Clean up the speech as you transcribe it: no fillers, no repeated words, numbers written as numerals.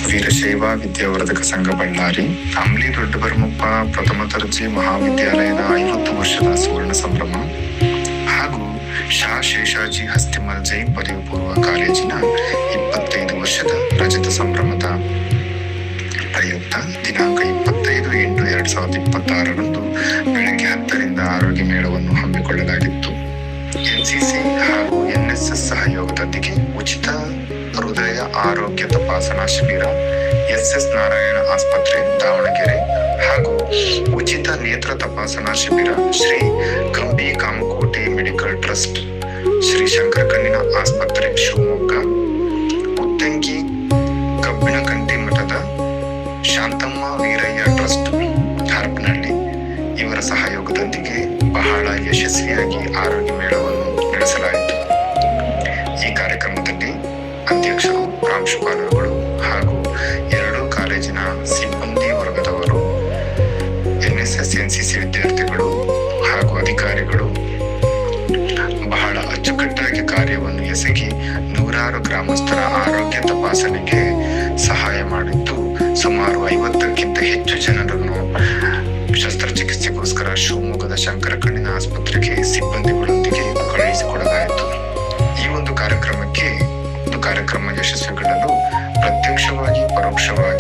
ವೀರಶೈವ ವಿದ್ಯಾವರ್ಧಕ ಸಂಘ ಬಳ್ಳಾರಿ ಅಂಬ್ಲಿ ದೊಡ್ಡ ಬರಮಪ್ಪ ಪ್ರಥಮ ದರ್ಜೆ ಮಹಾವಿದ್ಯಾಲಯದ 50 ವರ್ಷದ ಸುವರ್ಣ ಸಂಭ್ರಮ ಹಾಗೂ ಶಾ ಶೇಷಾಜಿ ಹಸ್ತಿಮಲ್ ಜೈನ್ ಪದವಿ ಪೂರ್ವ ಕಾಲೇಜಿನ 25 ವರ್ಷದ ರಜತ ಸಂಭ್ರಮದ ಪ್ರಯುಕ್ತ ದಿನಾಂಕ 25/8/2026ರಂದು ಬೆಳಗ್ಗೆ 10ರಿಂದ ಆರೋಗ್ಯ ಮೇಳವನ್ನು ಹಮ್ಮಿಕೊಳ್ಳಲಾಗಿತ್ತು. ಎನ್ಸಿಸಿ ಹಾಗೂ ಎನ್ಎಸ್ಎಸ್ ಸಹಯೋಗದೊಂದಿಗೆ ಉಚಿತ ಹೃದಯ ಆರೋಗ್ಯ ತಪಾಸಣಾ ಶಿಬಿರ ಎಸ್ಎಸ್ ನಾರಾಯಣ ಆಸ್ಪತ್ರೆ ದಾವಣಗೆರೆ ಹಾಗೂ ಉಚಿತ ನೇತ್ರ ತಪಾಸಣಾ ಶಿಬಿರ ಶ್ರೀ ಕಂಬಿ ಕಾಮಕೋಟೆ ಮೆಡಿಕಲ್ ಟ್ರಸ್ಟ್, ಶ್ರೀ ಶಂಕರ ಕಣ್ಣಿನ ಆಸ್ಪತ್ರೆ ಶಿವಮೊಗ್ಗ, ಉತ್ತಂಗಿ ಕಬ್ಬಿಣಕಂಟಿ ಮಠದ ಶಾಂತಮ್ಮ ವೀರಯ್ಯ ಟ್ರಸ್ಟ್ ಹರಪನಹಳ್ಳಿ ಇವರ ಸಹಯೋಗದೊಂದಿಗೆ ಬಹಳ ಯಶಸ್ವಿಯಾಗಿ ಆರೋಗ್ಯ ಮೇಳವನ್ನು ನಡೆಸಲಾಯಿತು. ಈ ಕಾರ್ಯಕ್ರಮದಲ್ಲಿ ಅಧ್ಯಕ್ಷರು, ಪ್ರಾಂಶುಪಾಲರುಗಳು ಹಾಗೂ 2 ಕಾಲೇಜಿನ ಸಿಬ್ಬಂದಿ ವರ್ಗದವರು, ಎನ್ಎಸ್ಎಸ್ ಎನ್ಸಿಸಿ ವಿದ್ಯಾರ್ಥಿಗಳು ಹಾಗೂ ಅಧಿಕಾರಿಗಳು ಬಹಳ ಅಚ್ಚುಕಟ್ಟಾಗಿ ಕಾರ್ಯವನ್ನು ಎಸಗಿ ನೂರಾರು ಗ್ರಾಮಸ್ಥರ ಆರೋಗ್ಯ ತಪಾಸಣೆಗೆ ಸಹಾಯ ಮಾಡಿದ್ದು, ಸುಮಾರು 50ಕ್ಕಿಂತ ಹೆಚ್ಚು ಜನರನ್ನು ಶಸ್ತ್ರಚಿಕಿತ್ಸೆಗೋಸ್ಕರ ಶಿವಮೊಗ್ಗದ ಶಂಕರ ಕಣ್ಣಿನ ಆಸ್ಪತ್ರೆಗೆ ಸಿಬ್ಬಂದಿಗಳೊಂದಿಗೆ ಕಳುಹಿಸಿಕೊಡಲಾಯಿತು. ಈ ಒಂದು ಕಾರ್ಯಕ್ರಮ ಯಶಸ್ವಿಗೊಳ್ಳಲು ಪ್ರತ್ಯಕ್ಷವಾಗಿ ಪರೋಕ್ಷವಾಗಿ